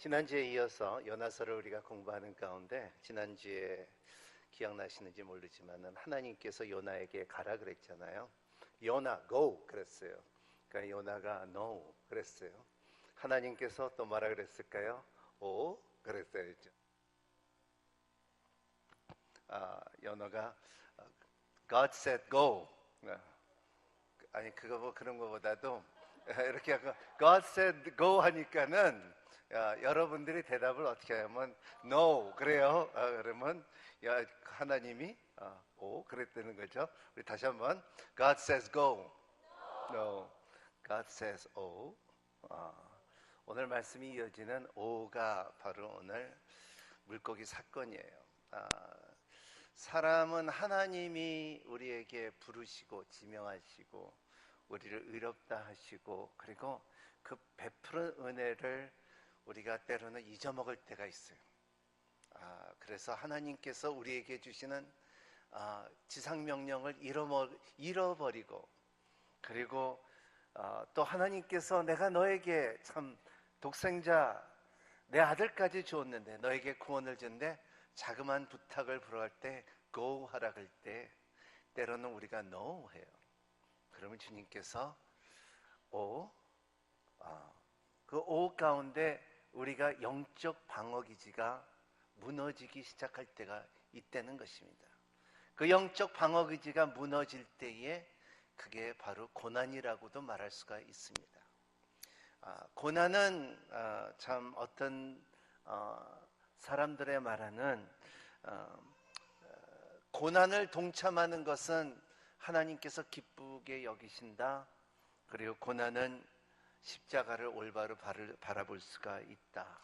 지난주에 이어서 요나서를 우리가 공부하는 가운데 지난주에 기억나시는지 모르지만은 하나님께서 요나에게 가라 그랬잖아요. 요나 go 그랬어요. 그러니까 요나가 no 그랬어요. 하나님께서 또 뭐라 그랬을까요? o 그랬어요. 요나가 God said go. 아니 그거 뭐 그런 거보다도 이렇게 하고 God said go 하니까는 여러분들이 대답을 어떻게 하면 no 그래요. 그러면 하나님이 o 그랬다는 거죠. 우리 다시 한번 God says go. No. God says o. 오늘 말씀이 이어지는 o가 바로 오늘 물고기 사건이에요. 사람은 하나님이 우리에게 부르시고 지명하시고 우리를 의롭다 하시고 그리고 그 베푸는 은혜를 우리가 때로는 잊어먹을 때가 있어요. 그래서 하나님께서 우리에게 주시는 지상명령을 잃어버리고 그리고 또 하나님께서 내가 너에게 참 독생자 내 아들까지 주었는데 너에게 구원을 줬는데 자그마한 부탁을 불어할 때 go 하라 그럴 때 때로는 우리가 no 해요. 그러면 주님께서 그 o 가운데 우리가 영적 방어기지가 무너지기 시작할 때가 있다는 것입니다. 그 영적 방어기지가 무너질 때에 그게 바로 고난이라고도 말할 수가 있습니다. 고난은 참 어떤 사람들의 말하는 고난을 동참하는 것은 하나님께서 기쁘게 여기신다. 그리고 고난은 십자가를 올바로 바라볼 수가 있다.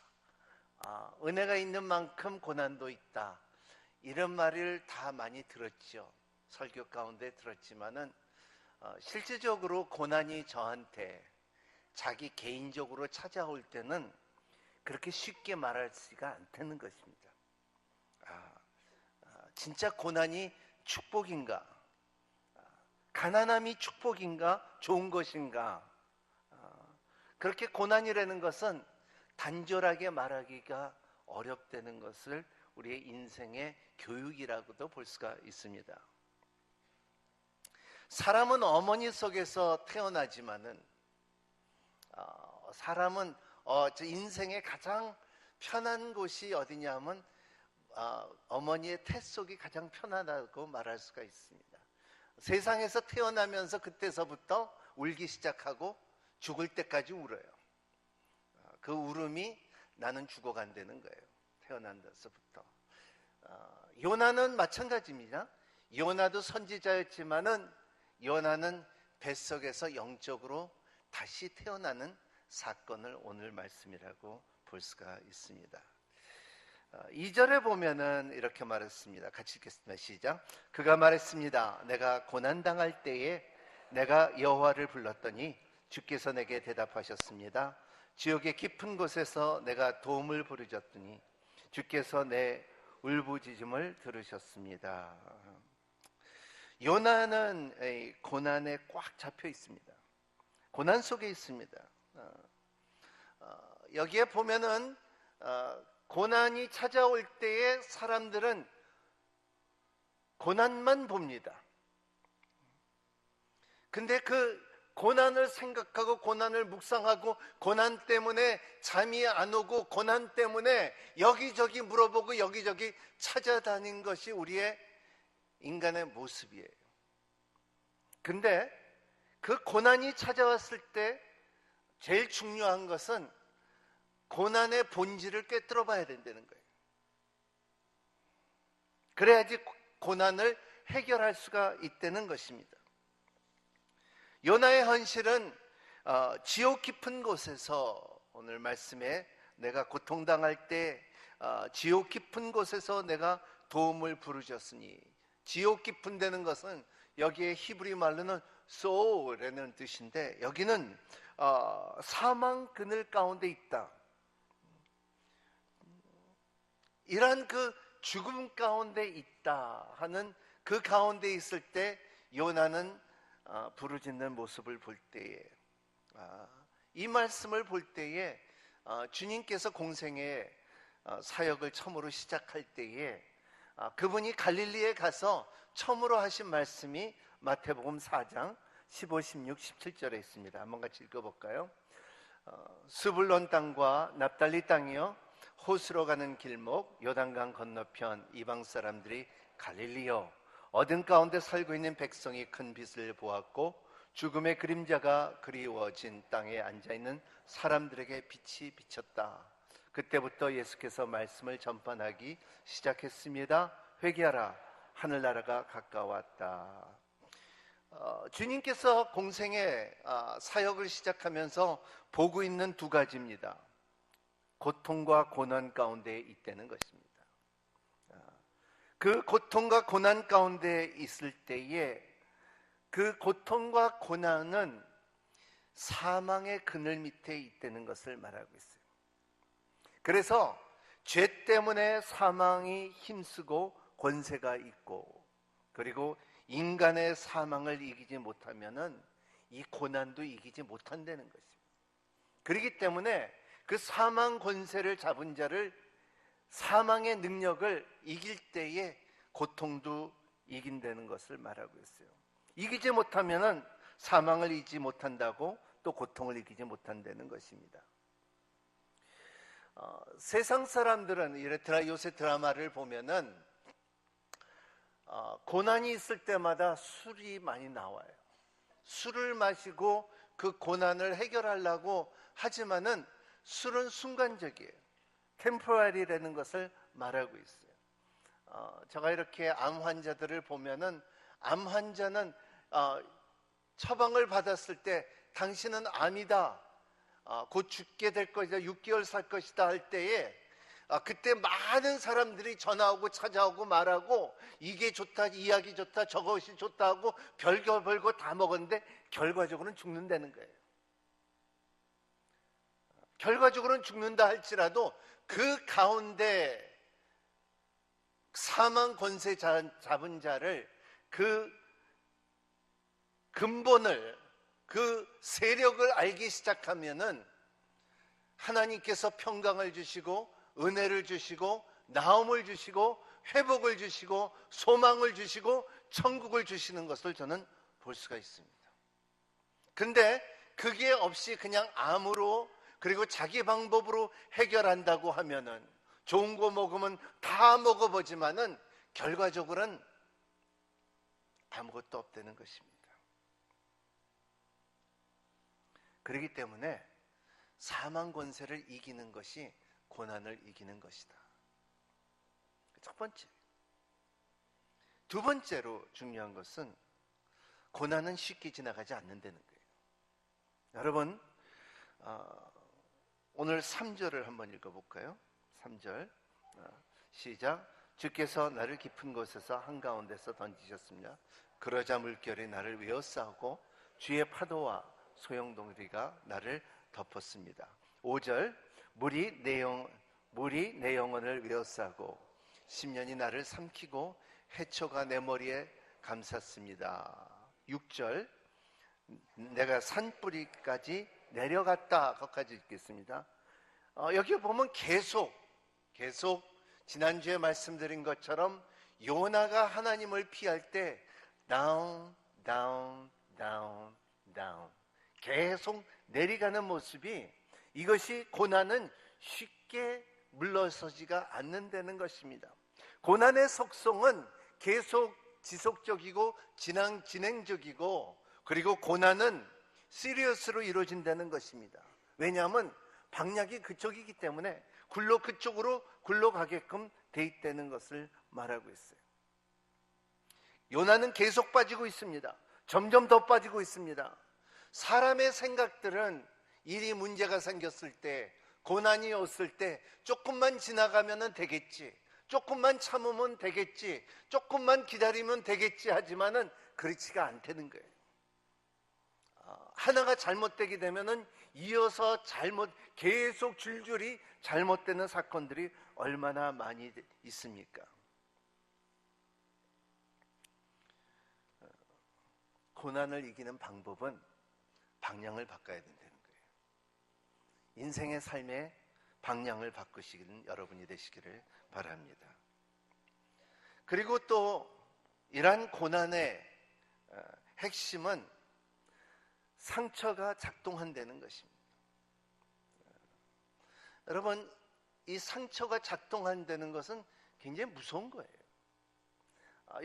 은혜가 있는 만큼 고난도 있다. 이런 말을 다 많이 들었죠. 설교 가운데 들었지만은 실제적으로 고난이 저한테 자기 개인적으로 찾아올 때는 그렇게 쉽게 말할 수가 않다는 것입니다. 진짜 고난이 축복인가? 가난함이 축복인가? 좋은 것인가? 그렇게 고난이라는 것은 단절하게 말하기가 어렵다는 것을 우리의 인생의 교육이라고도 볼 수가 있습니다. 사람은 어머니 속에서 태어나지만은 사람은 인생의 가장 편한 곳이 어디냐면 어머니의 태 속이 가장 편하다고 말할 수가 있습니다. 세상에서 태어나면서 그때서부터 울기 시작하고 죽을 때까지 울어요. 그 울음이 나는 죽어간다는 거예요. 태어난 데서부터. 요나는 마찬가지입니다. 요나도 선지자였지만은 요나는 뱃속에서 영적으로 다시 태어나는 사건을 오늘 말씀이라고 볼 수가 있습니다. 2절에 보면은 이렇게 말했습니다. 같이 읽겠습니다. 시작. 그가 말했습니다. 내가 고난당할 때에 내가 여호와를 불렀더니 주께서 내게 대답하셨습니다. 지옥의 깊은 곳에서 내가 도움을 부르짖더니 주께서 내 울부짖음을 들으셨습니다. 요나는 고난에 꽉 잡혀 있습니다. 고난 속에 있습니다. 여기에 보면은 고난이 찾아올 때에 사람들은 고난만 봅니다. 근데 그 고난을 생각하고 고난을 묵상하고 고난 때문에 잠이 안 오고 고난 때문에 여기저기 물어보고 여기저기 찾아다닌 것이 우리의 인간의 모습이에요. 근데 그 고난이 찾아왔을 때 제일 중요한 것은 고난의 본질을 꿰뚫어 봐야 된다는 거예요. 그래야지 고난을 해결할 수가 있다는 것입니다. 요나의 현실은 지옥 깊은 곳에서 오늘 말씀에 내가 고통당할 때 지옥 깊은 곳에서 내가 도움을 부르짖었으니 지옥 깊은 데는 것은 여기에 히브리 말로는 소라는 뜻인데 여기는 사망 그늘 가운데 있다. 이런 그 죽음 가운데 있다 하는 그 가운데 있을 때 요나는 부르짖는 모습을 볼 때에 이 말씀을 볼 때에 주님께서 공생의 사역을 처음으로 시작할 때에 그분이 갈릴리에 가서 처음으로 하신 말씀이 마태복음 4장 15, 16, 17절에 있습니다. 한번 같이 읽어볼까요? 스불론 땅과 납달리 땅이여 호수로 가는 길목 요단강 건너편 이방 사람들이 갈릴리여 어둠 가운데 살고 있는 백성이 큰 빛을 보았고 죽음의 그림자가 그리워진 땅에 앉아있는 사람들에게 빛이 비쳤다. 그때부터 예수께서 말씀을 전파하기 시작했습니다. 회개하라 하늘나라가 가까웠다. 주님께서 공생의 사역을 시작하면서 보고 있는 두 가지입니다. 고통과 고난 가운데 있다는 것입니다. 그 고통과 고난 가운데 있을 때에 그 고통과 고난은 사망의 그늘 밑에 있다는 것을 말하고 있어요. 그래서 죄 때문에 사망이 힘쓰고 권세가 있고, 그리고 인간의 사망을 이기지 못하면은 이 고난도 이기지 못한다는 것입니다. 그렇기 때문에 그 사망 권세를 잡은 자를, 사망의 능력을 이길 때에 고통도 이긴다는 것을 말하고 있어요. 이기지 못하면은 사망을 이기지 못한다고, 또 고통을 이기지 못한다는 것입니다. 세상 사람들은 요새 드라마를 보면은 고난이 있을 때마다 술이 많이 나와요. 술을 마시고 그 고난을 해결하려고 하지만은 술은 순간적이에요. 템포러리라는 것을 말하고 있어요. 제가 이렇게 암 환자들을 보면은 암 환자는 처방을 받았을 때 당신은 암이다, 곧 죽게 될 것이다, 6개월 살 것이다 할 때에 그때 많은 사람들이 전화오고 찾아오고 말하고 이게 좋다, 이 약이 좋다, 저것이 좋다 하고 별거 다 먹었는데 결과적으로는 죽는다는 거예요. 결과적으로는 죽는다 할지라도 그 가운데 사망 권세 잡은 자를, 그 근본을, 그 세력을 알기 시작하면은 하나님께서 평강을 주시고 은혜를 주시고 나음을 주시고 회복을 주시고 소망을 주시고 천국을 주시는 것을 저는 볼 수가 있습니다. 근데 그게 없이 그냥 암으로, 그리고 자기 방법으로 해결한다고 하면은 좋은 거 먹으면 다 먹어보지만은 결과적으로는 아무것도 없다는 것입니다. 그렇기 때문에 사망 권세를 이기는 것이 고난을 이기는 것이다. 첫 번째. 두 번째로 중요한 것은 고난은 쉽게 지나가지 않는다는 거예요. 여러분, 오늘 3절을 한번 읽어볼까요? 3절 시작. 주께서 나를 깊은 곳에서 한가운데서 던지셨습니다. 그러자 물결이 나를 외워싸고 주의 파도와 소용돌이가 나를 덮었습니다. 5절 물이 내 영혼을 외워싸고 10년이 나를 삼키고 해초가 내 머리에 감쌌습니다. 6절 내가 산뿌리까지 내려갔다. 거기까지 읽겠습니다. 여기 보면 계속 지난주에 말씀드린 것처럼 요나가 하나님을 피할 때 down 계속 내려가는 모습이, 이것이 고난은 쉽게 물러서지가 않는다는 것입니다. 고난의 속성은 계속 지속적이고 진행적이고, 그리고 고난은 시리어스로 이루어진다는 것입니다. 왜냐하면 방향이 그쪽이기 때문에 그쪽으로 굴러가게끔 돼 있다는 것을 말하고 있어요. 요나는 계속 빠지고 있습니다. 점점 더 빠지고 있습니다. 사람의 생각들은 일이 문제가 생겼을 때, 고난이 왔을 때 조금만 지나가면 되겠지, 조금만 참으면 되겠지, 조금만 기다리면 되겠지 하지만은 그렇지가 않다는 거예요. 하나가 잘못되게 되면은 이어서 계속 줄줄이 잘못되는 사건들이 얼마나 많이 있습니까? 고난을 이기는 방법은 방향을 바꿔야 된다는 거예요. 인생의 삶의 방향을 바꾸시는 여러분이 되시기를 바랍니다. 그리고 또 이러한 고난의 핵심은 상처가 작동한다는 것입니다. 여러분, 이 상처가 작동한다는 것은 굉장히 무서운 거예요.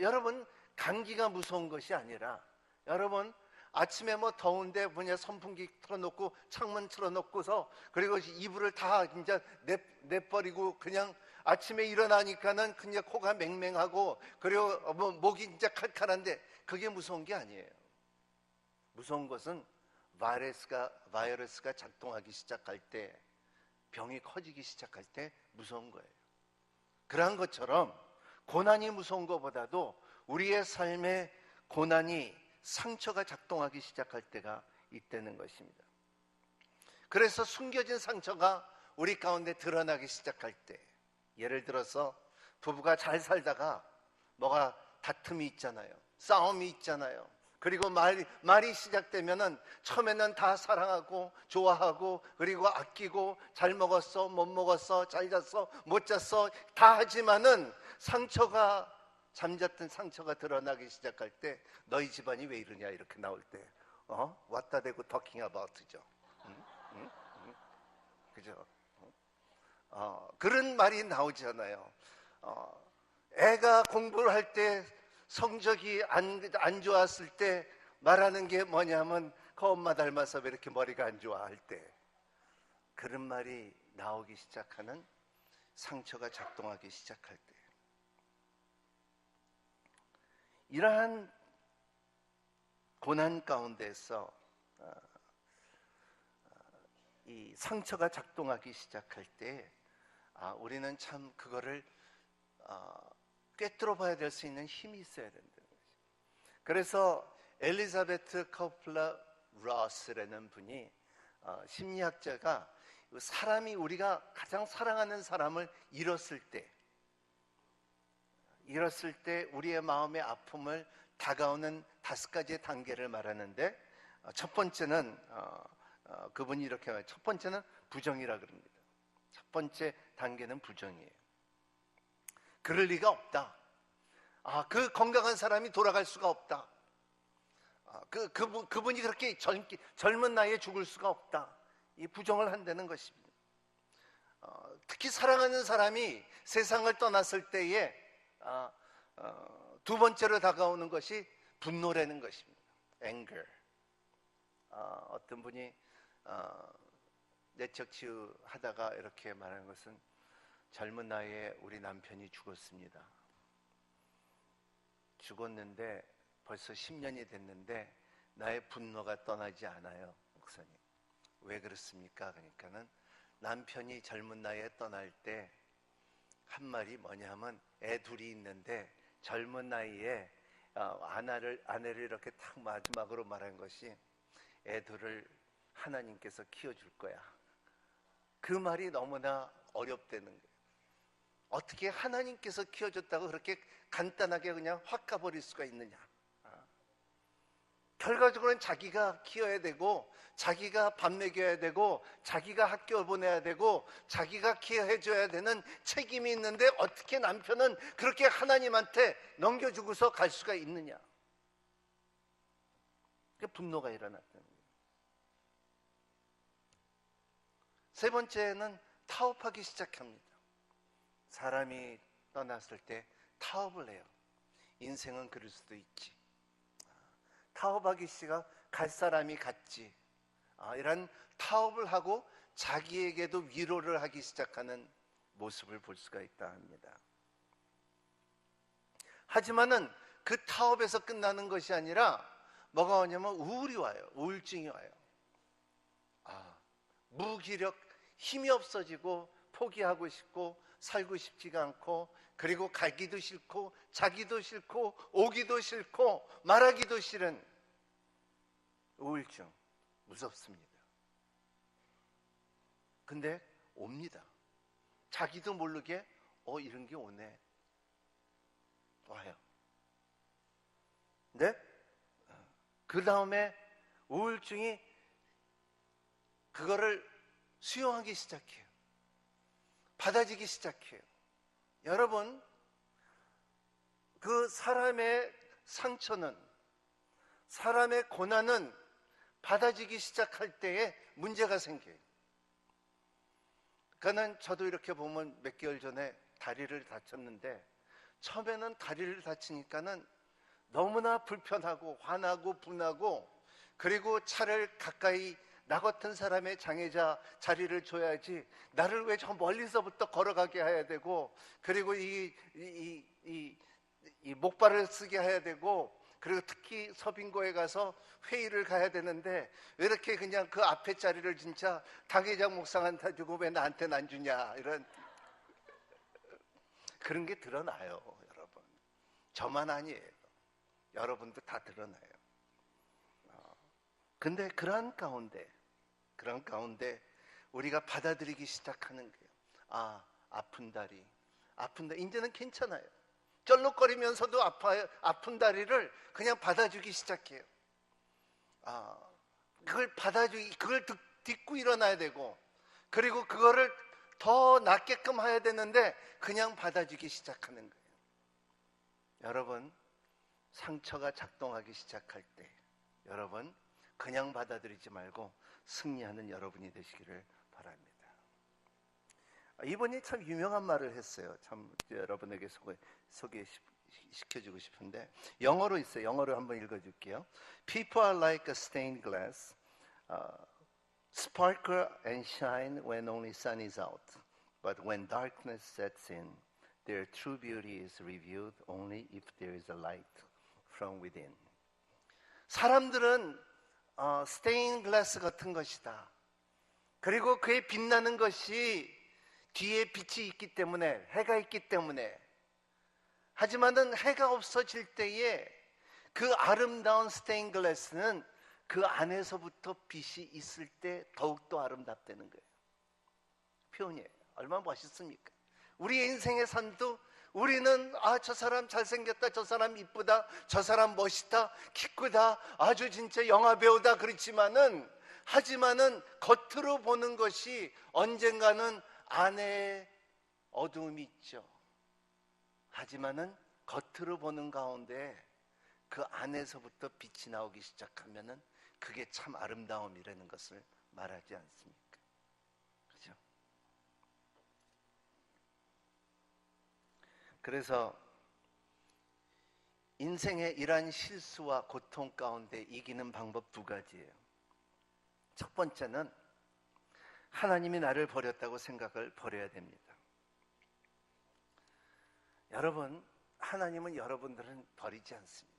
여러분, 감기가 무서운 것이 아니라, 여러분, 아침에 뭐 더운데 뭐냐 선풍기 틀어놓고 창문 틀어놓고서 그리고 이불을 다 진짜 내버리고 그냥 아침에 일어나니까는 그냥 코가 맹맹하고 그리고 뭐 목이 진짜 칼칼한데 그게 무서운 게 아니에요. 무서운 것은 바이러스가 작동하기 시작할 때, 병이 커지기 시작할 때 무서운 거예요. 그러한 것처럼 고난이 무서운 것보다도 우리의 삶에 고난이 상처가 작동하기 시작할 때가 있다는 것입니다. 그래서 숨겨진 상처가 우리 가운데 드러나기 시작할 때, 예를 들어서 부부가 잘 살다가 뭐가 다툼이 있잖아요. 싸움이 있잖아요. 그리고 말이 시작되면은 처음에는 다 사랑하고 좋아하고 그리고 아끼고 잘 먹었어 못 먹었어 잘 잤어 못 잤어 다 하지만은 잠잤던 상처가 드러나기 시작할 때 너희 집안이 왜 이러냐 이렇게 나올 때 왔다 대고 talking about죠. 그죠? 그런 말이 나오잖아요. 애가 공부를 할 때 성적이 안 좋았을 때 말하는 게 뭐냐면 그 엄마 닮아서 왜 이렇게 머리가 안 좋아 할 때, 그런 말이 나오기 시작하는 상처가 작동하기 시작할 때, 이러한 고난 가운데서 이 상처가 작동하기 시작할 때 우리는 참 그거를 꿰뚫어 봐야 될 수 있는 힘이 있어야 된다는 거죠. 그래서 엘리자베트 커플러 로스라는 분이 심리학자가 사람이 우리가 가장 사랑하는 사람을 잃었을 때 우리의 마음의 아픔을 다가오는 5가지의 단계를 말하는데, 첫 번째는 그분이 이렇게 말해요. 첫 번째는 부정이라 그럽니다. 첫 번째 단계는 부정이에요. 그럴 리가 없다. 그 건강한 사람이 돌아갈 수가 없다. 그분이 그렇게 젊은 나이에 죽을 수가 없다. 이 부정을 한다는 것입니다. 특히 사랑하는 사람이 세상을 떠났을 때에 두 번째로 다가오는 것이 분노라는 것입니다. anger. 어떤 분이 내적 치유하다가 이렇게 말하는 것은, 젊은 나이에 우리 남편이 죽었습니다. 죽었는데 벌써 10년이 됐는데 나의 분노가 떠나지 않아요. 목사님, 왜 그렇습니까? 그러니까는 남편이 젊은 나이에 떠날 때 한 말이 뭐냐면, 애 둘이 있는데 젊은 나이에 아내를 이렇게 딱 마지막으로 말한 것이, 애들을 하나님께서 키워줄 거야. 그 말이 너무나 어렵다는 거예요. 어떻게 하나님께서 키워줬다고 그렇게 간단하게 그냥 확 가버릴 수가 있느냐. 결과적으로는 자기가 키워야 되고, 자기가 밥 먹여야 되고, 자기가 학교 보내야 되고, 자기가 케어해줘야 되는 책임이 있는데 어떻게 남편은 그렇게 하나님한테 넘겨주고서 갈 수가 있느냐. 그 분노가 일어났다는 거예요. 세 번째는 타협하기 시작합니다. 사람이 떠났을 때 타협을 해요. 인생은 그럴 수도 있지. 타협하기 시작, 갈 사람이 갔지. 이런 타협을 하고 자기에게도 위로를 하기 시작하는 모습을 볼 수가 있다 합니다. 하지만은 그 타협에서 끝나는 것이 아니라 뭐가 오냐면 우울이 와요. 우울증이 와요. 무기력, 힘이 없어지고 포기하고 싶고 살고 싶지가 않고, 그리고 가기도 싫고 자기도 싫고 오기도 싫고 말하기도 싫은 우울증. 무섭습니다. 근데 옵니다. 자기도 모르게 이런 게 오네. 와요. 근데 그 다음에 우울증이 그거를 수용하기 시작해요. 받아지기 시작해요. 여러분, 그 사람의 상처는, 사람의 고난은 받아지기 시작할 때에 문제가 생겨요. 그러니까 저도 이렇게 보면 몇 개월 전에 다리를 다쳤는데, 처음에는 다리를 다치니까는 너무나 불편하고 화나고 분하고, 그리고 차를 가까이 나 같은 사람의 장애자 자리를 줘야지 나를 왜 저 멀리서부터 걸어가게 해야 되고, 그리고 이 목발을 쓰게 해야 되고, 그리고 특히 서빙고에 가서 회의를 가야 되는데 왜 이렇게 그냥 그 앞에 자리를 진짜 당회장 목사한테 주고 왜 나한테는 안 주냐, 이런 그런 게 드러나요. 여러분, 저만 아니에요. 여러분도 다 드러나요. 근데 그런 가운데 우리가 받아들이기 시작하는 거예요. 아픈 다리, 이제는 괜찮아요. 쩔룩거리면서도 아픈 다리를 그냥 받아주기 시작해요. 그걸 딛고 일어나야 되고, 그리고 그거를 더 낫게끔 해야 되는데 그냥 받아주기 시작하는 거예요. 여러분, 상처가 작동하기 시작할 때 여러분, 그냥 받아들이지 말고 승리하는 여러분이 되시기를 바랍니다. 이분이 참 유명한 말을 했어요. 참 여러분에게 소개시켜주고 싶은데, 영어로 있어요. 영어로 한번 읽어줄게요. People are like a stained glass, sparkle and shine when only sun is out. But when darkness sets in, their true beauty is revealed only if there is a light from within. 사람들은 스테인 글라스 같은 것이다. 그리고 그의 빛나는 것이 뒤에 빛이 있기 때문에, 해가 있기 때문에. 하지만은 해가 없어질 때에 그 아름다운 스테인 글라스는 그 안에서부터 빛이 있을 때 더욱더 아름답다는 거예요. 표현이에요. 얼마나 멋있습니까? 우리의 인생의 산도 우리는 저 사람 잘생겼다, 저 사람 이쁘다, 저 사람 멋있다, 키 크다, 아주 진짜 영화배우다, 하지만은 겉으로 보는 것이 언젠가는 안에 어두움이 있죠. 하지만은 겉으로 보는 가운데 그 안에서부터 빛이 나오기 시작하면은 그게 참 아름다움이라는 것을 말하지 않습니까? 그죠? 그래서 인생의 이러한 실수와 고통 가운데 이기는 방법 두 가지예요. 첫 번째는 하나님이 나를 버렸다고 생각을 버려야 됩니다. 여러분, 하나님은 여러분들은 버리지 않습니다.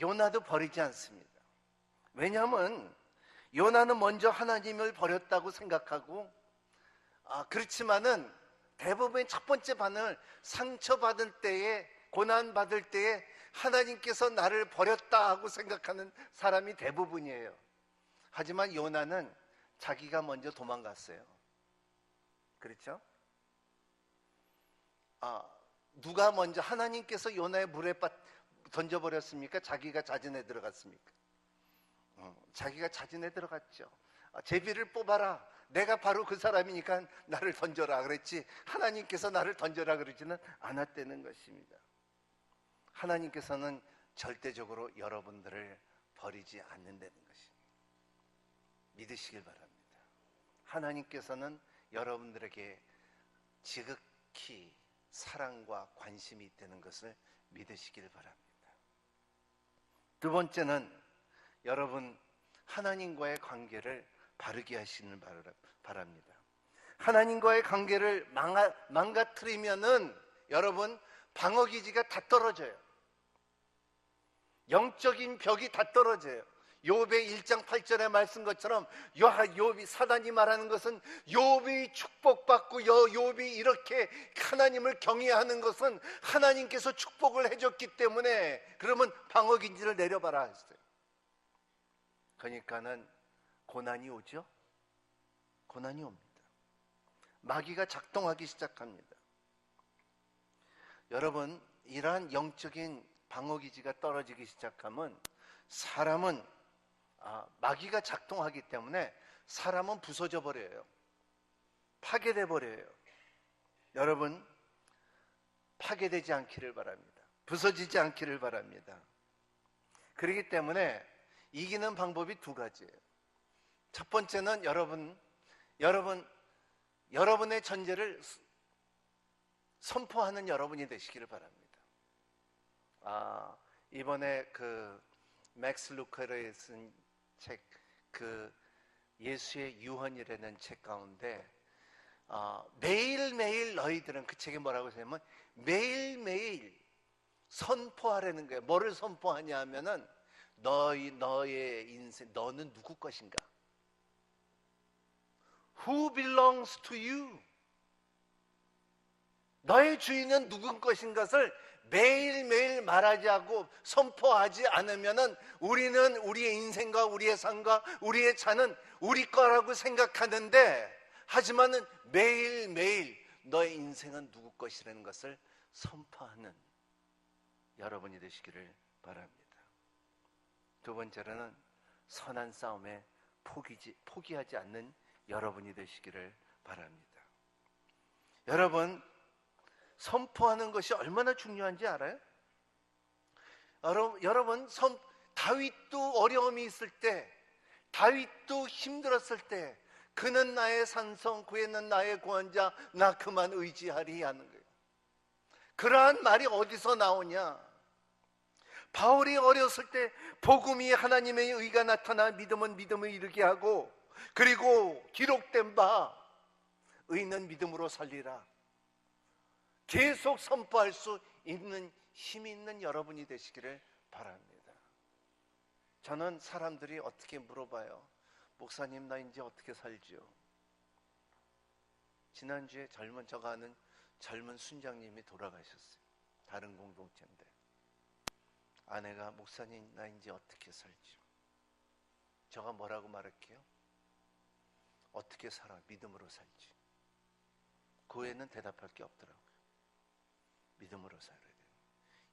요나도 버리지 않습니다. 왜냐하면 요나는 먼저 하나님을 버렸다고 생각하고, 그렇지만은 대부분의 첫 번째 반응을 상처받을 때에, 고난받을 때에 하나님께서 나를 버렸다 하고 생각하는 사람이 대부분이에요. 하지만 요나는 자기가 먼저 도망갔어요. 그렇죠? 누가 먼저 하나님께서 요나의 물에 던져버렸습니까? 자기가 자진해 들어갔습니까? 자기가 자진해 들어갔죠. 제비를 뽑아라, 내가 바로 그 사람이니까 나를 던져라 그랬지, 하나님께서 나를 던져라 그러지는 않았다는 것입니다. 하나님께서는 절대적으로 여러분들을 버리지 않는다는 것입니다. 믿으시길 바랍니다. 하나님께서는 여러분들에게 지극히 사랑과 관심이 있다는 것을 믿으시길 바랍니다. 두 번째는 여러분, 하나님과의 관계를 바르게 하시는 바랍니다. 하나님과의 관계를 망가뜨리면은 여러분, 방어기지가 다 떨어져요. 영적인 벽이 다 떨어져요. 욥의 1장 8절의 말씀 것처럼 욥이, 사단이 말하는 것은 욥이 축복받고 욥이 이렇게 하나님을 경외하는 것은 하나님께서 축복을 해줬기 때문에, 그러면 방어기지를 내려봐라 했어요. 그러니까는 고난이 오죠. 고난이 옵니다. 마귀가 작동하기 시작합니다. 여러분, 이러한 영적인 방어기지가 떨어지기 시작하면 사람은 마귀가 작동하기 때문에 사람은 부서져 버려요. 파괴돼 버려요. 여러분, 파괴되지 않기를 바랍니다. 부서지지 않기를 바랍니다. 그렇기 때문에 이기는 방법이 두 가지예요. 첫 번째는 여러분의 전제를 선포하는 여러분이 되시기를 바랍니다. 이번에 그 맥스 루커의 쓴 책, 그 예수의 유언이라는 책 가운데 매일매일 너희들은, 그 책에 뭐라고 했냐면 매일매일 선포하라는 거예요. 뭐를 선포하냐 하면은 너의 인생, 너는 누구 것인가? Who belongs to you? 너의 주인은 누군 것인 것을 매일매일 말하지 않고 선포하지 않으면은 우리는 우리의 인생과 우리의 삶과 우리의 차는 우리 거라고 생각하는데, 하지만은 매일매일 너의 인생은 누구 것이라는 것을 선포하는 여러분이 되시기를 바랍니다. 두 번째로는 선한 싸움에 포기하지 않는 여러분이 되시기를 바랍니다. 여러분, 선포하는 것이 얼마나 중요한지 알아요? 여러분, 다윗도 어려움이 있을 때, 다윗도 힘들었을 때, 그는 나의 산성, 그는 나의 구원자, 나 그만 의지하리 하는 거예요. 그러한 말이 어디서 나오냐? 바울이 어렸을 때 복음이 하나님의 의가 나타나 믿음은 믿음을 이루게 하고, 그리고 기록된 바 의는 믿음으로 살리라, 계속 선포할 수 있는 힘이 있는 여러분이 되시기를 바랍니다. 저는 사람들이 어떻게 물어봐요. 목사님, 나 이제 어떻게 살지요? 지난주에 제가 아는 젊은 순장님이 돌아가셨어요. 다른 공동체인데 아내가, 목사님, 나 이제 어떻게 살지요? 제가 뭐라고 말할게요? 어떻게 살아? 믿음으로 살지. 그 외에는 대답할 게 없더라고요. 믿음으로 살아야 돼요.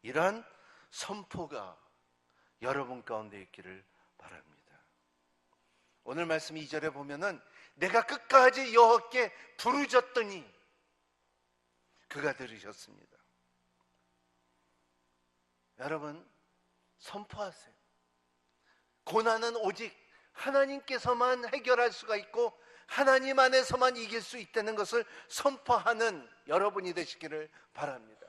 이러한 선포가 여러분 가운데 있기를 바랍니다. 오늘 말씀 2절에 보면은 내가 끝까지 여호와께 부르짖더니 그가 들으셨습니다. 여러분, 선포하세요. 고난은 오직 하나님께서만 해결할 수가 있고 하나님 안에서만 이길 수 있다는 것을 선포하는 여러분이 되시기를 바랍니다.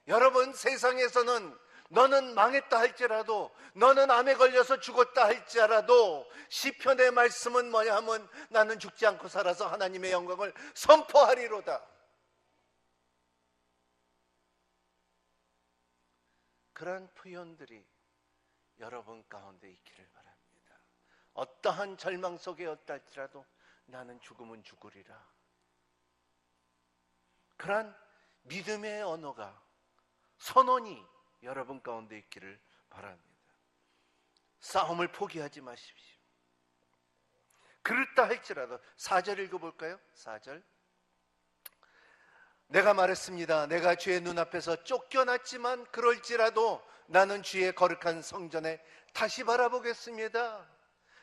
여러분, 세상에서는 너는 망했다 할지라도, 너는 암에 걸려서 죽었다 할지라도 시편의 말씀은 뭐냐 하면 나는 죽지 않고 살아서 하나님의 영광을 선포하리로다. 그런 표현들이 여러분 가운데 있기를 바랍니다. 어떠한 절망 속에 였다 할지라도 나는 죽으면 죽으리라. 그런 믿음의 언어가, 선언이 여러분 가운데 있기를 바랍니다. 싸움을 포기하지 마십시오. 그렇다 할지라도 4절 읽어볼까요? 4절. 내가 말했습니다. 내가 주의 눈앞에서 쫓겨났지만 그럴지라도 나는 주의 거룩한 성전에 다시 바라보겠습니다.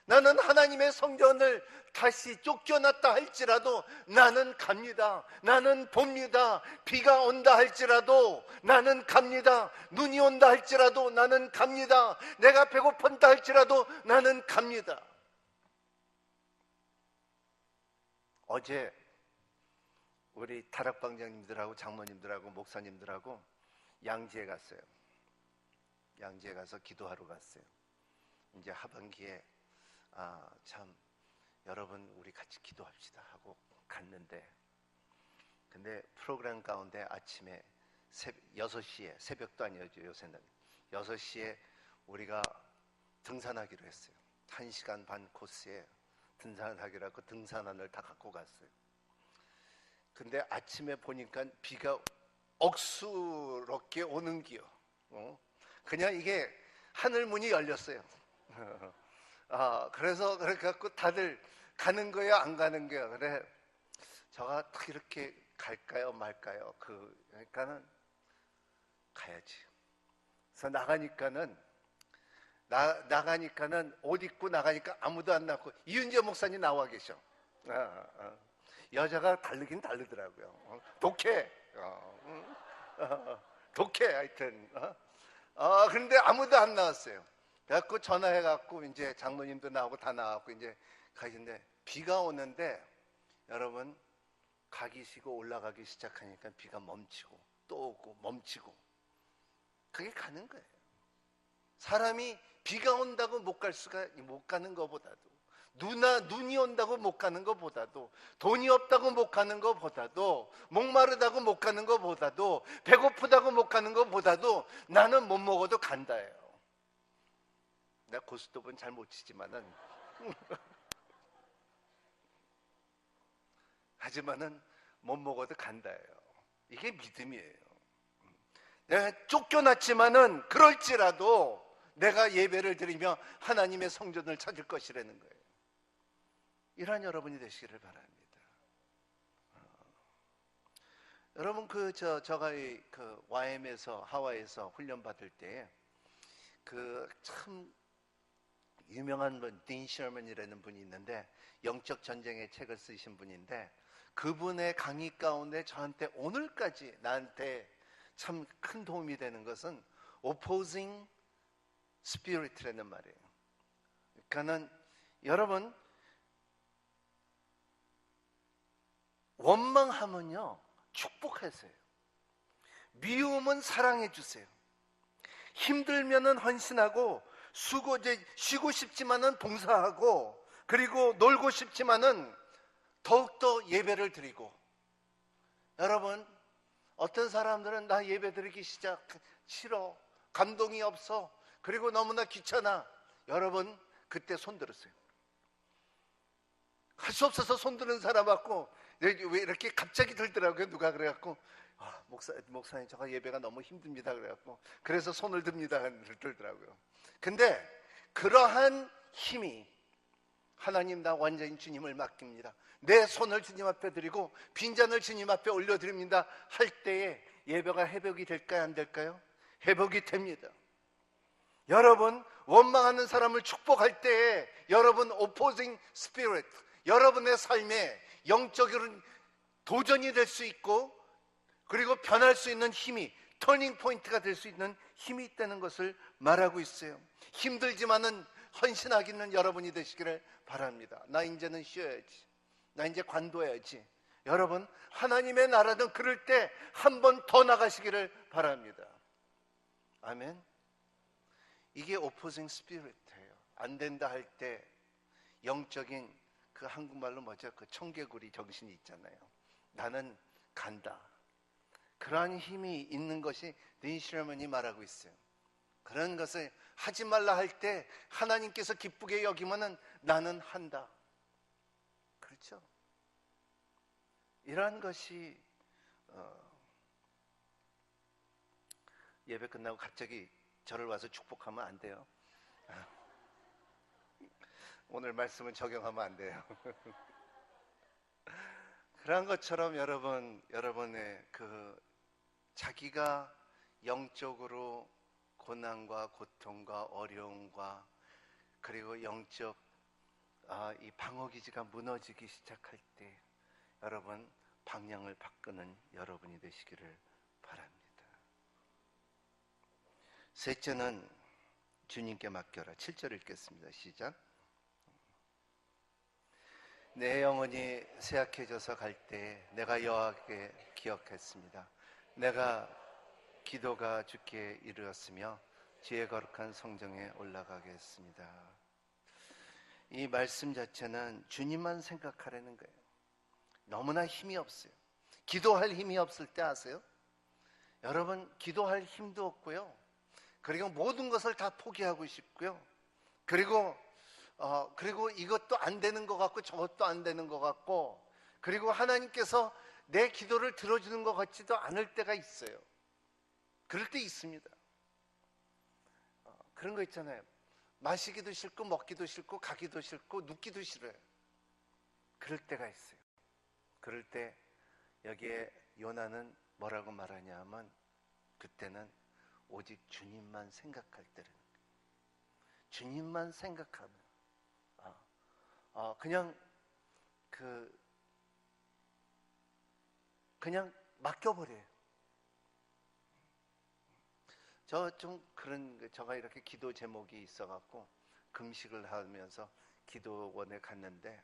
나는 하나님의 성전을 다시 쫓겨났다 할지라도 나는 갑니다. 나는 봅니다. 비가 온다 할지라도 나는 갑니다. 눈이 온다 할지라도 나는 갑니다. 내가 배고픈다 할지라도 나는 갑니다. 어제 우리 다락방장님들하고 장모님들하고 목사님들하고 양지에 갔어요. 양지에 가서 기도하러 갔어요. 이제 하반기에 참 여러분 우리 같이 기도합시다 하고 갔는데, 근데 프로그램 가운데 아침에 6시에, 새벽도 아니었죠 요새는, 6시에 우리가 등산하기로 했어요. 1시간 반 코스에 등산하기로 하고 등산화를 다 갖고 갔어요. 근데 아침에 보니까 비가 억수롭게 오는기요. 그냥 이게 하늘 문이 열렸어요. 그래서 그래갖고 다들 가는 거예요, 안 가는 거예요? 그래, 제가 딱 이렇게 갈까요, 말까요? 그러니까는 가야지. 그래서 나가니까는 나가니까는 옷 입고 나가니까 아무도 안 나고 이은재 목사님 나와 계셔. 여자가 다르긴 다르더라고요. 독해. 독해 하여튼. 그런데 아무도 안 나왔어요. 그래갖고 전화해갖고 이제 장로님도 나오고 다 나왔고 이제 가시는데 비가 오는데 여러분 가기 쉬고 올라가기 시작하니까 비가 멈추고 또 오고 멈추고 그게 가는 거예요. 사람이 비가 온다고 못 가는 것보다도 눈이 온다고 못 가는 것보다도 돈이 없다고 못 가는 것보다도 목마르다고 못 가는 것보다도 배고프다고 못 가는 것보다도 나는 못 먹어도 간다예요. 내가 고스톱은 잘 못 치지만은 하지만은 못 먹어도 간다예요. 이게 믿음이에요. 내가 쫓겨났지만은 그럴지라도 내가 예배를 드리며 하나님의 성전을 찾을 것이라는 거예요. 이러한 여러분이 되시기를 바랍니다. 여러분 저가 그 YM에서 하와이에서 훈련 받을 때 그 참 유명한 분 딘 셔먼이라는 분이 있는데 영적 전쟁의 책을 쓰신 분인데 그분의 강의 가운데 저한테 오늘까지 나한테 참 큰 도움이 되는 것은 opposing spirit라는 말이에요. 그러니까는 여러분 원망하면요 축복하세요. 미움은 사랑해 주세요. 힘들면은 헌신하고 쉬고 싶지만은 봉사하고 그리고 놀고 싶지만은 더욱더 예배를 드리고. 여러분 어떤 사람들은 나 예배 드리기 싫어 감동이 없어 그리고 너무나 귀찮아. 여러분 그때 손 들었어요. 할 수 없어서 손 드는 사람 같고 왜 이렇게 갑자기 들더라고요. 누가 그래갖고 목사님 저가 예배가 너무 힘듭니다 그래갖고 그래서 손을 듭니다 들더라고요. 근데 그러한 힘이 하나님 나 완전히 주님을 맡깁니다. 내 손을 주님 앞에 드리고 빈잔을 주님 앞에 올려드립니다 할 때에 예배가 회복이 될까요 안 될까요? 회복이 됩니다. 여러분 원망하는 사람을 축복할 때에 여러분 opposing spirit 여러분의 삶에 영적으로 도전이 될 수 있고 그리고 변할 수 있는 힘이 터닝 포인트가 될 수 있는 힘이 있다는 것을 말하고 있어요. 힘들지만은 헌신하기는 여러분이 되시기를 바랍니다. 나 이제는 쉬어야지. 나 이제 관둬야지. 여러분 하나님의 나라는 그럴 때 한 번 더 나가시기를 바랍니다. 아멘. 이게 opposing spirit예요. 안 된다 할 때 영적인 그 한국말로 뭐죠? 그 청개구리 정신이 있잖아요. 나는 간다. 그러한 힘이 있는 것이 딘 셔먼이 말하고 있어요. 그런 것을 하지 말라 할 때 하나님께서 기쁘게 여기면은 나는 한다. 그렇죠? 이러한 것이 예배 끝나고 갑자기 저를 와서 축복하면 안 돼요. 오늘 말씀은 적용하면 안 돼요. 그런 것처럼 여러분의 그 자기가 영적으로 고난과 고통과 어려움과 그리고 영적 이 방어기지가 무너지기 시작할 때 여러분 방향을 바꾸는 여러분이 되시기를 바랍니다. 셋째는 주님께 맡겨라. 7절 읽겠습니다. 시작. 내 영혼이 쇠약해져서 갈 때 내가 여호와께 기억했습니다. 내가 기도가 주께 이르렀으며 지혜 거룩한 성정에 올라가겠습니다. 이 말씀 자체는 주님만 생각하라는 거예요. 너무나 힘이 없어요. 기도할 힘이 없을 때 아세요? 여러분 기도할 힘도 없고요. 그리고 모든 것을 다 포기하고 싶고요. 그리고 이것도 안 되는 것 같고 저것도 안 되는 것 같고 그리고 하나님께서 내 기도를 들어주는 것 같지도 않을 때가 있어요. 그럴 때 있습니다. 그런 거 있잖아요. 마시기도 싫고 먹기도 싫고 가기도 싫고 눕기도 싫어요. 그럴 때가 있어요. 그럴 때 여기에 요나는 뭐라고 말하냐 하면 그때는 오직 주님만 생각할 때는 주님만 생각하면 그냥 그냥 맡겨버려요. 저 좀 제가 이렇게 기도 제목이 있어갖고 금식을 하면서 기도원에 갔는데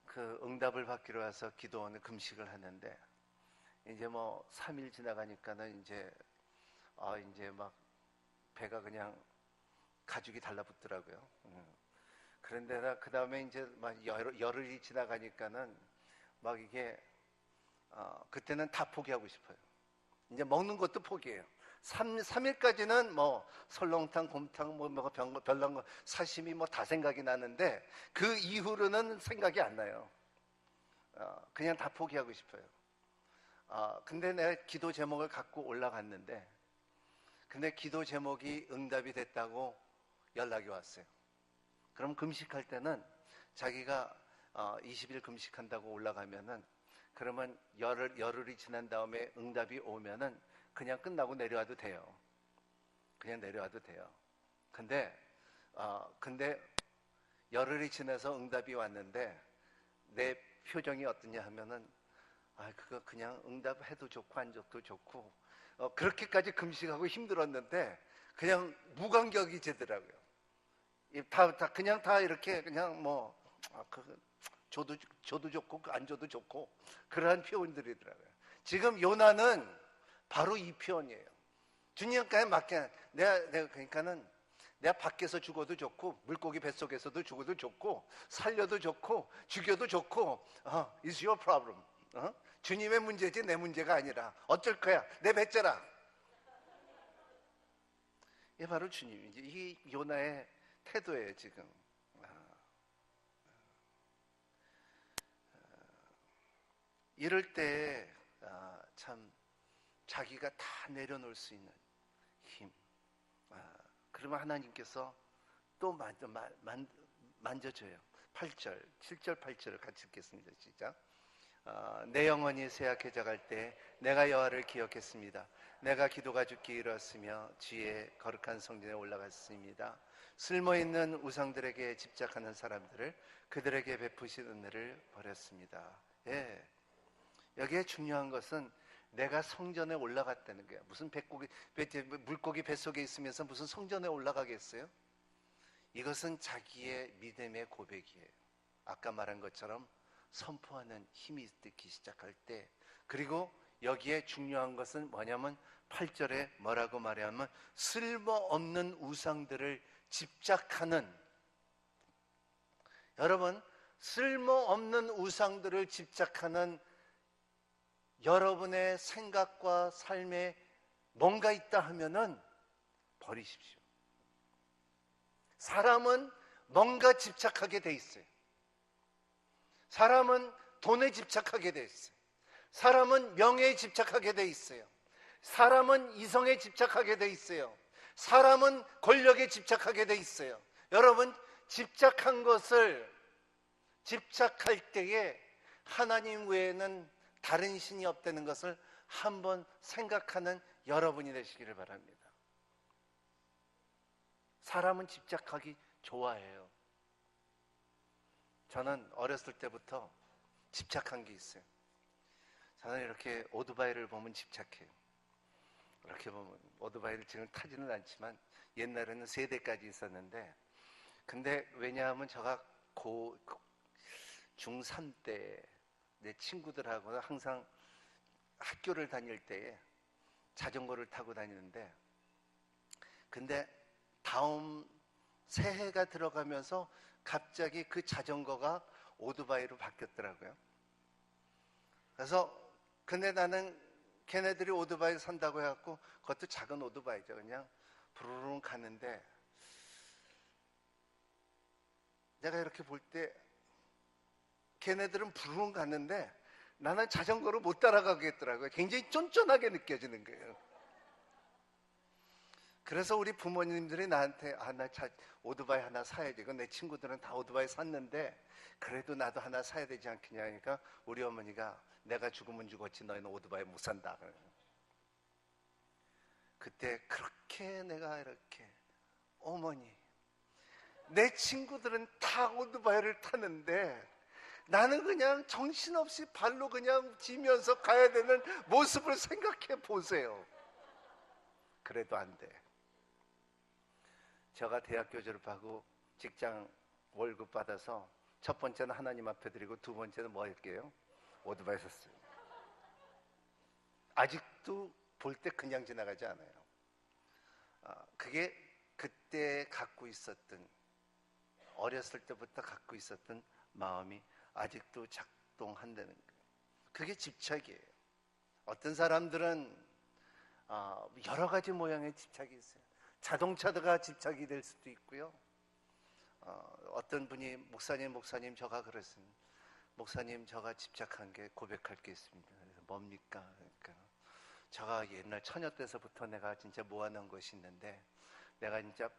그 응답을 받기로 해서 기도원에 금식을 하는데 이제 뭐 3일 지나가니까는 이제 막 배가 그냥 가죽이 달라붙더라고요. 그런데 그 다음에 이제 막 열흘이 지나가니까는 막 이게 그때는 다 포기하고 싶어요. 이제 먹는 것도 포기해요. 3일까지는 뭐 설렁탕, 곰탕, 뭐 별난 거, 사시미 뭐 다 생각이 나는데 그 이후로는 생각이 안 나요. 그냥 다 포기하고 싶어요. 근데 내가 기도 제목을 갖고 올라갔는데 근데 기도 제목이 응답이 됐다고 연락이 왔어요. 그럼 금식할 때는 자기가 20일 금식한다고 올라가면은 그러면 열흘이 지난 다음에 응답이 오면은 그냥 끝나고 내려와도 돼요. 그냥 내려와도 돼요. 근데 열흘이 지나서 응답이 왔는데 내 표정이 어떠냐 하면은 그거 그냥 응답해도 좋고 안 줘도 좋고 그렇게까지 금식하고 힘들었는데 그냥 무감격이 되더라고요. 그냥 다 이렇게 그냥 뭐 줘도 좋고 안 줘도 좋고 그러한 표현들이더라고요. 지금 요나는 바로 이 표현이에요. 주님께 맡겨 내가 그러니까는 내가 밖에서 죽어도 좋고 물고기 뱃속에서도 죽어도 좋고 살려도 좋고 죽여도 좋고 It's your problem. 주님의 문제지 내 문제가 아니라 어쩔 거야 내 뱉자라. 이게 바로 주님이지. 이 요나의 태도예요 지금. 이럴 때 참 자기가 다 내려놓을 수 있는 힘. 그러면 하나님께서 또 만져줘요. 8절, 7절, 8절을 같이 읽겠습니다. 시작. 내 영혼이 쇠약해져 갈 때 내가 여호와를 기억했습니다. 내가 기도가 죽기 이르렀으며 주의 거룩한 성전에 올라갔습니다. 쓸모있는 우상들에게 집착하는 사람들을 그들에게 베푸신 은혜를 버렸습니다. 예. 여기에 중요한 것은 내가 성전에 올라갔다는 거야. 무슨 물고기 뱃속에 있으면서 무슨 성전에 올라가겠어요? 이것은 자기의 믿음의 고백이에요. 아까 말한 것처럼 선포하는 힘이 있기 시작할 때, 그리고 여기에 중요한 것은 뭐냐면 8절에 뭐라고 말하면 쓸모없는 우상들을 집착하는, 여러분 쓸모없는 우상들을 집착하는 여러분의 생각과 삶에 뭔가 있다 하면은 버리십시오. 사람은 뭔가 집착하게 돼 있어요. 사람은 돈에 집착하게 돼 있어요. 사람은 명예에 집착하게 돼 있어요. 사람은 이성에 집착하게 돼 있어요. 사람은 권력에 집착하게 돼 있어요. 여러분, 집착한 것을 집착할 때에 하나님 외에는 다른 신이 없다는 것을 한번 생각하는 여러분이 되시기를 바랍니다. 사람은 집착하기 좋아해요. 저는 어렸을 때부터 집착한 게 있어요. 저는 이렇게 오토바이를 보면 집착해요. 이렇게 보면 오토바이를 지금 타지는 않지만 옛날에는 3대까지 있었는데, 근데 왜냐하면 제가 중3 때 내 친구들하고 항상 학교를 다닐 때에 자전거를 타고 다니는데, 근데 다음 새해가 들어가면서 갑자기 그 자전거가 오토바이로 바뀌었더라고요. 그래서 근데 나는 걔네들이 오토바이 산다고 해갖고, 그것도 작은 오토바이죠. 그냥 부르릉 가는데 내가 이렇게 볼 때 걔네들은 부르릉 갔는데 나는 자전거를 못 따라가겠더라고요. 굉장히 쫀쫀하게 느껴지는 거예요. 그래서 우리 부모님들이 나한테 나 오토바이 하나 사야지. 내 친구들은 다 오토바이 샀는데 그래도 나도 하나 사야 되지 않겠냐 하니까 우리 어머니가 내가 죽으면 죽었지 너희는 오토바이 못 산다. 그때 그렇게 내가 이렇게 어머니, 내 친구들은 다 오토바이를 타는데 나는 그냥 정신없이 발로 그냥 지면서 가야 되는 모습을 생각해 보세요. 그래도 안 돼. 제가 대학교 졸업하고 직장 월급 받아서 첫 번째는 하나님 앞에 드리고 두 번째는 뭐 할게요? 오토바이 샀어요. 아직도 볼 때 그냥 지나가지 않아요. 그게 그때 갖고 있었던, 어렸을 때부터 갖고 있었던 마음이 아직도 작동한다는 거예요. 그게 집착이에요. 어떤 사람들은 여러 가지 모양의 집착이 있어요. 자동차가 집착이 될 수도 있고요. 어떤 분이 목사님 저가 그랬습니다. 목사님, 저가 집착한 게, 고백할 게 있습니다. 그래서 뭡니까? 그러니까 저가 옛날 처녀 때서부터 내가 진짜 모아놓은 것이 있는데, 내가 진짜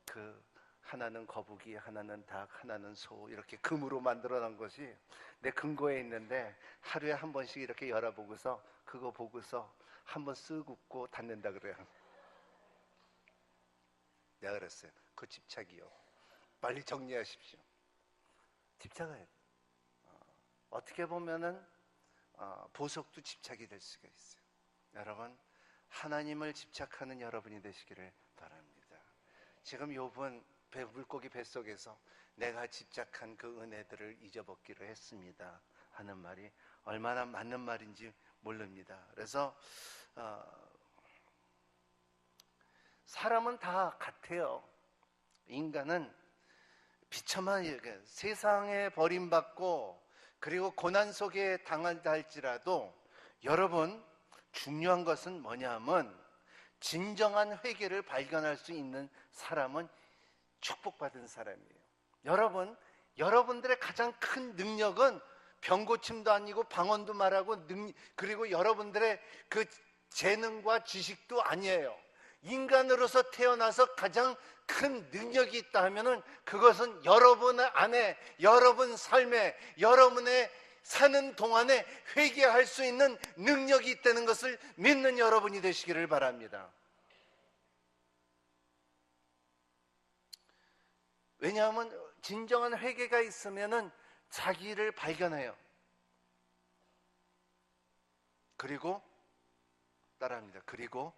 그 하나는 거북이, 하나는 닭, 하나는 소, 이렇게 금으로 만들어 놓은 것이 내 금고에 있는데 하루에 한 번씩 이렇게 열어보고서 그거 보고서 한번 쓱 웃고 닫는다 그래요. 내가 그랬어요. 그 집착이요, 빨리 정리하십시오. 집착을 어떻게 보면은 보석도 집착이 될 수가 있어요. 여러분, 하나님을 집착하는 여러분이 되시기를 바랍니다. 지금 욥은 물고기 뱃속에서 내가 집착한 그 은혜들을 잊어먹기로 했습니다 하는 말이 얼마나 맞는 말인지 모릅니다. 그래서 사람은 다 같아요. 인간은 비참한 세상에 버림받고 그리고 고난 속에 당한다 할지라도, 여러분, 중요한 것은 뭐냐면 진정한 회개를 발견할 수 있는 사람은 축복받은 사람이에요. 여러분, 여러분들의 가장 큰 능력은 병고침도 아니고 방언도 말하고 그리고 여러분들의 그 재능과 지식도 아니에요. 인간으로서 태어나서 가장 큰 능력이 있다 하면은 그것은 여러분 안에, 여러분 삶에, 여러분의 사는 동안에 회개할 수 있는 능력이 있다는 것을 믿는 여러분이 되시기를 바랍니다. 왜냐하면 진정한 회개가 있으면은 자기를 발견해요. 그리고 따라합니다. 그리고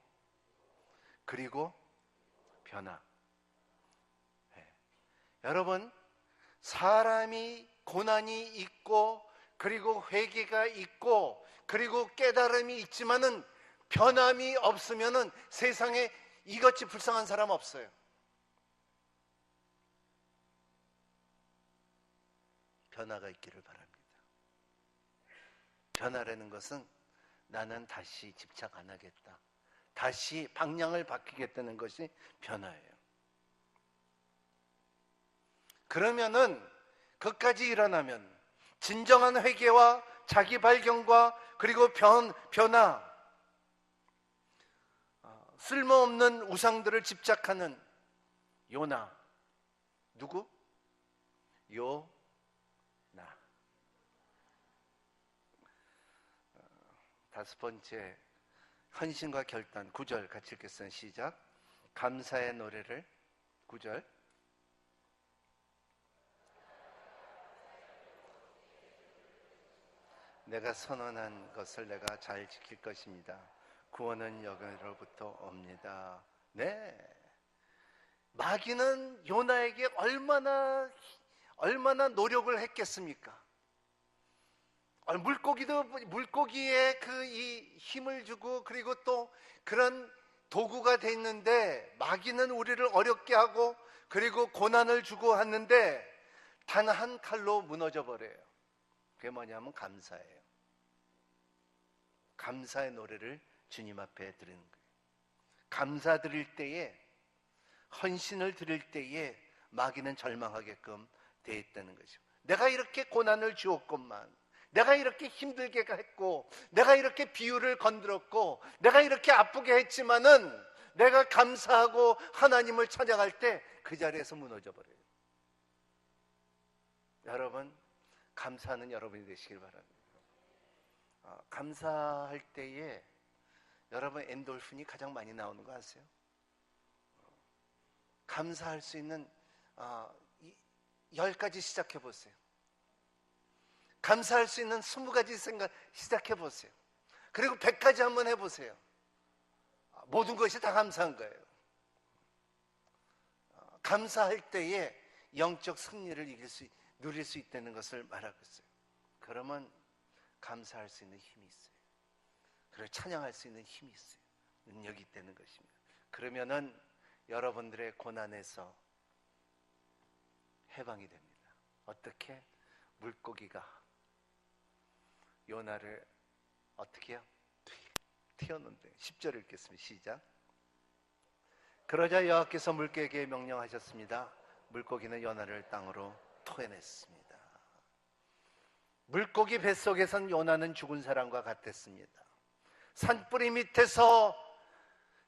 변화. 네. 여러분, 사람이 고난이 있고 그리고 회개가 있고 그리고 깨달음이 있지만은 변함이 없으면은 세상에 이같이 불쌍한 사람 없어요. 변화가 있기를 바랍니다. 변화라는 것은 나는 다시 집착 안 하겠다, 다시 방향을 바뀌겠다는 것이 변화예요. 그러면은 그까지 일어나면 진정한 회개와 자기 발견과 그리고 변화, 쓸모없는 우상들을 집착하는 요나, 누구? 요나. 다섯 번째, 헌신과 결단. 9절 같이 읽겠습니다. 시작. 감사의 노래를. 9절. 내가 선언한 것을 내가 잘 지킬 것입니다. 구원은 여기로부터 옵니다. 네, 마귀는 요나에게 얼마나 노력을 했겠습니까? 물고기에 이 힘을 주고 그리고 또 그런 도구가 돼 있는데, 마귀는 우리를 어렵게 하고 그리고 고난을 주고 하는데 단 한 칼로 무너져 버려요. 그게 뭐냐면 감사예요. 감사의 노래를 주님 앞에 드리는 거예요. 감사 드릴 때에, 헌신을 드릴 때에 마귀는 절망하게끔 되어 있다는 거죠. 내가 이렇게 고난을 주었건만, 내가 이렇게 힘들게 했고, 내가 이렇게 비유를 건드렸고, 내가 이렇게 아프게 했지만은 내가 감사하고 하나님을 찬양할 때 그 자리에서 무너져 버려요. 여러분, 감사하는 여러분이 되시길 바랍니다. 감사할 때에 여러분 엔돌핀이 가장 많이 나오는 거 아세요? 감사할 수 있는 10가지 시작해 보세요. 감사할 수 있는 20가지 생각 시작해 보세요. 그리고 100가지 한번 해보세요. 모든 것이 다 감사한 거예요. 감사할 때에 영적 승리를 누릴 수 있다는 것을 말하고 있어요. 그러면 감사할 수 있는 힘이 있어요. 그리고 찬양할 수 있는 힘이 있어요. 능력이 있다는 것입니다. 그러면은 여러분들의 고난에서 해방이 됩니다. 어떻게? 물고기가 요나를 어떻게 해요? 튀었는데 10절 읽겠습니다. 시작. 그러자 여호와께서 물고기에게 명령하셨습니다. 물고기는 요나를 땅으로 토해냈습니다. 물고기 뱃속에선 요나는 죽은 사람과 같았습니다. 산뿌리 밑에서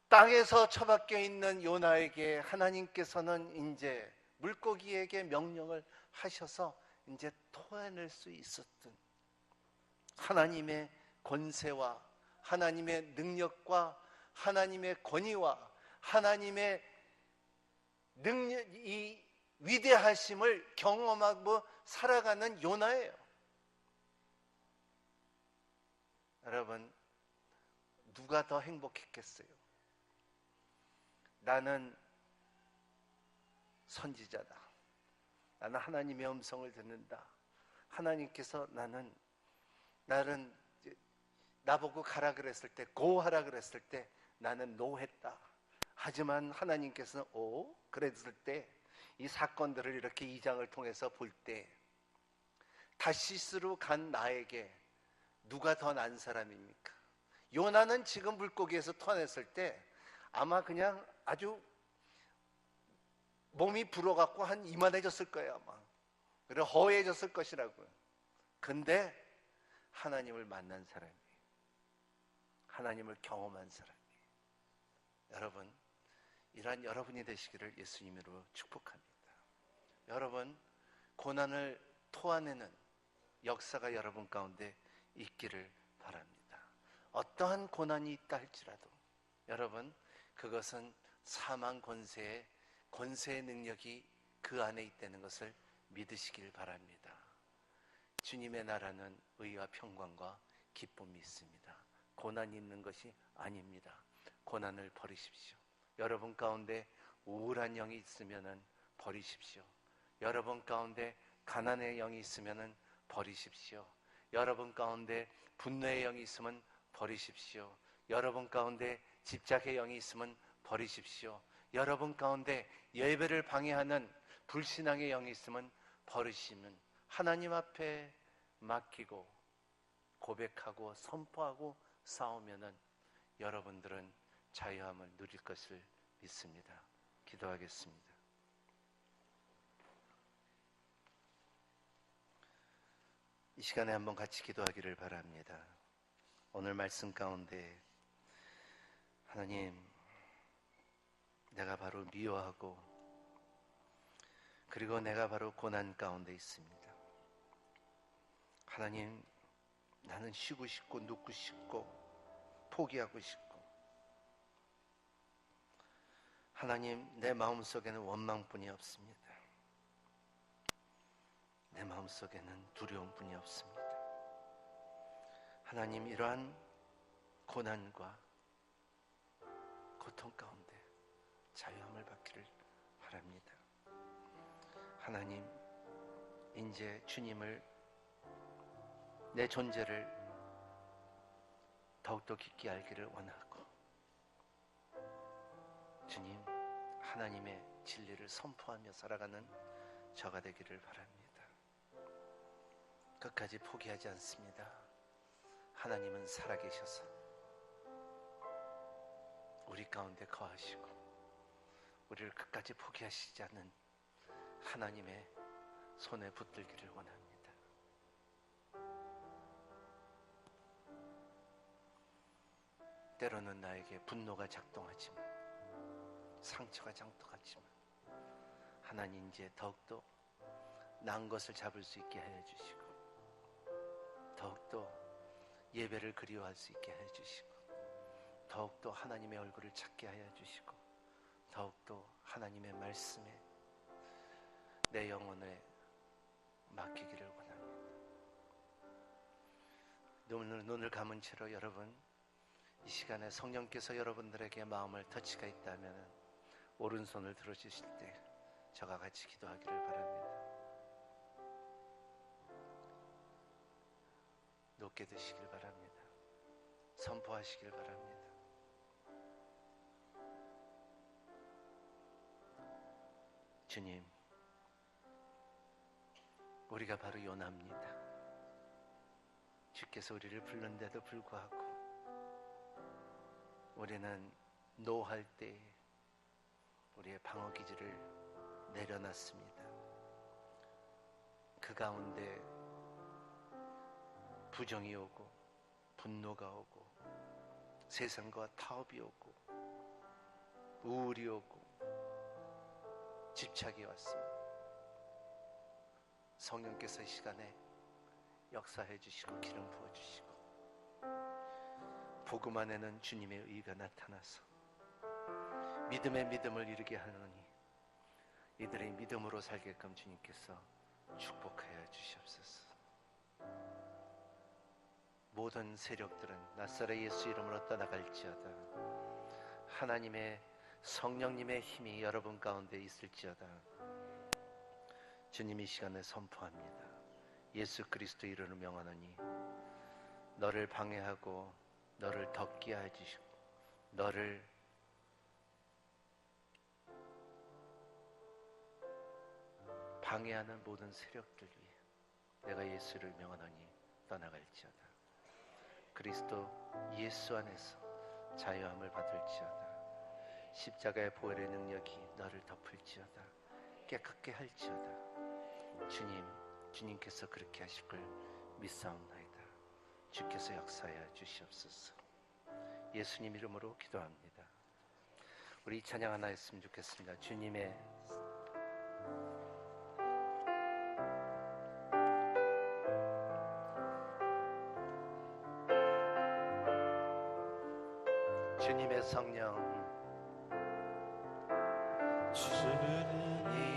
땅에서 처박혀 있는 요나에게 하나님께서는 이제 물고기에게 명령을 하셔서 이제 토해낼 수 있었던 하나님의 권세와 하나님의 능력과 하나님의 권위와 하나님의 능력, 이 위대하심을 경험하고 살아가는 요나예요. 여러분, 누가 더 행복했겠어요? 나는 선지자다. 나는 하나님의 음성을 듣는다. 하나님께서 나를 나보고 가라 그랬을 때, 고하라 그랬을 때 나는 노했다. 하지만 하나님께서는 그랬을 때 이 사건들을 이렇게 2장을 통해서 볼 때 다시스로 간 나에게 누가 더 난 사람입니까? 요나는 지금 물고기에서 터냈을 때 아마 그냥 아주 몸이 불어갖고 한 이만해졌을 거예요. 아마. 그리고 허해졌을 것이라고요. 근데 하나님을 만난 사람이에요. 하나님을 경험한 사람이에요. 여러분, 이러한 여러분이 되시기를 예수님으로 축복합니다. 여러분, 고난을 토해내는 역사가 여러분 가운데 있기를 바랍니다. 어떠한 고난이 있다 할지라도 여러분, 그것은 사망 권세의 능력이 그 안에 있다는 것을 믿으시길 바랍니다. 주님의 나라는 의와 평강과 기쁨이 있습니다. 고난이 있는 것이 아닙니다. 고난을 버리십시오. 여러분 가운데 우울한 영이 있으면 버리십시오. 여러분 가운데 가난의 영이 있으면 버리십시오. 여러분 가운데 분노의 영이 있으면 버리십시오. 여러분 가운데 집착의 영이 있으면 버리십시오. 여러분 가운데 예배를 방해하는 불신앙의 영이 있으면 버리시면 하나님 앞에 맡기고 고백하고 선포하고 싸우면은 여러분들은 자유함을 누릴 것을 믿습니다. 기도하겠습니다. 이 시간에 한번 같이 기도하기를 바랍니다. 오늘 말씀 가운데 하나님, 내가 바로 미워하고 그리고 내가 바로 고난 가운데 있습니다. 하나님, 나는 쉬고 싶고 눕고 싶고 포기하고 싶고 하나님, 내 마음속에는 원망뿐이 없습니다. 내 마음속에는 두려움뿐이 없습니다. 하나님, 이러한 고난과 고통 가운데 자유함을 받기를 바랍니다. 하나님, 이제 주님을, 내 존재를 더욱더 깊이 알기를 원하고 주님, 하나님의 진리를 선포하며 살아가는 저가 되기를 바랍니다. 끝까지 포기하지 않습니다. 하나님은 살아계셔서 우리 가운데 거하시고 우리를 끝까지 포기하시지 않는 하나님의 손에 붙들기를 원합니다. 때로는 나에게 분노가 작동하지만, 상처가 작동하지만 하나님, 이제 더욱더 난 것을 잡을 수 있게 해주시고 더욱더 예배를 그리워할 수 있게 해주시고 더욱더 하나님의 얼굴을 찾게 하여 주시고 더욱더 하나님의 말씀에 내 영혼에 맡기기를 원합니다. 눈을 감은 채로 여러분, 이 시간에 성령께서 여러분들에게 마음을 터치가 있다면 오른손을 들어주실 때 저와 같이 기도하기를 바랍니다. 높게 드시길 바랍니다. 선포하시길 바랍니다. 주님, 우리가 바로 요나입니다. 주께서 우리를 부르는데도 불구하고 우리는 노할 때 우리의 방어기지를 내려놨습니다. 그 가운데 부정이 오고 분노가 오고 세상과 타협이 오고 우울이 오고 집착이 왔습니다. 성령께서 이 시간에 역사해 주시고 기름 부어 주시고 복음 안에는 주님의 의가 나타나서 믿음의 믿음을 이루게 하노니 이들의 믿음으로 살게끔 주님께서 축복하여 주시옵소서. 모든 세력들은 나사렛 예수 이름으로 떠나갈지어다. 하나님의 성령님의 힘이 여러분 가운데 있을지어다. 주님 이 시간에 선포합니다. 예수 그리스도 이름으로 명하노니 너를 방해하고 너를 덮게 해주시고 너를 방해하는 모든 세력들 위해 내가 예수를 명하노니 떠나갈지어다. 그리스도 예수 안에서 자유함을 받을지어다. 십자가의 보혈의 능력이 너를 덮을지어다. 깨끗게 할지어다. 주님께서 그렇게 하실 걸 믿사옵나이다. 주께서 역사하여 주시옵소서. 예수님 이름으로 기도합니다. 우리 찬양 하나 했으면 좋겠습니다. 주님의 성령 주님의